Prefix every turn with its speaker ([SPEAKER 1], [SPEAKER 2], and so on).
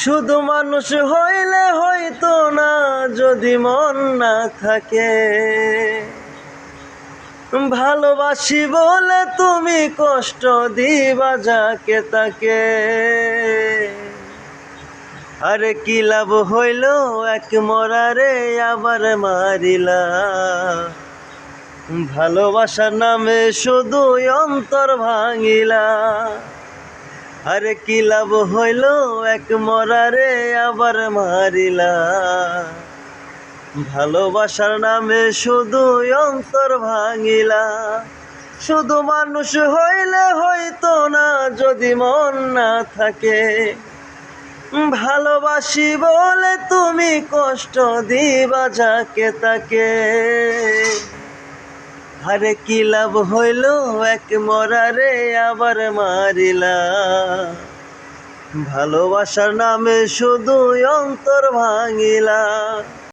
[SPEAKER 1] শুধু মানুষ হইলে হইতো না যদি মন না থাকে। ভালোবাসি বলে তুমি কষ্ট দিবা যাকে তাকে। আরে কি লাভ হইল এক মরারে আবার মারিলা। ভালোবাসার নামে শুধু অন্তর ভাঙিলা। আরে কি লাভ হইল এক মরারে আবার মারিলা। ভালোবাসার নামে শুধু অন্তর ভাঙিলা। শুধু মানুষ হইলে হইতো না যদি মন না থাকে। ভালোবাসি বলে তুমি কষ্ট দিবা যাকে তাকে। আরে কি লাভ হইল এক মরারে আবার মারিলা। ভালোবাসার নামে শুধু অন্তর ভাঙিলা।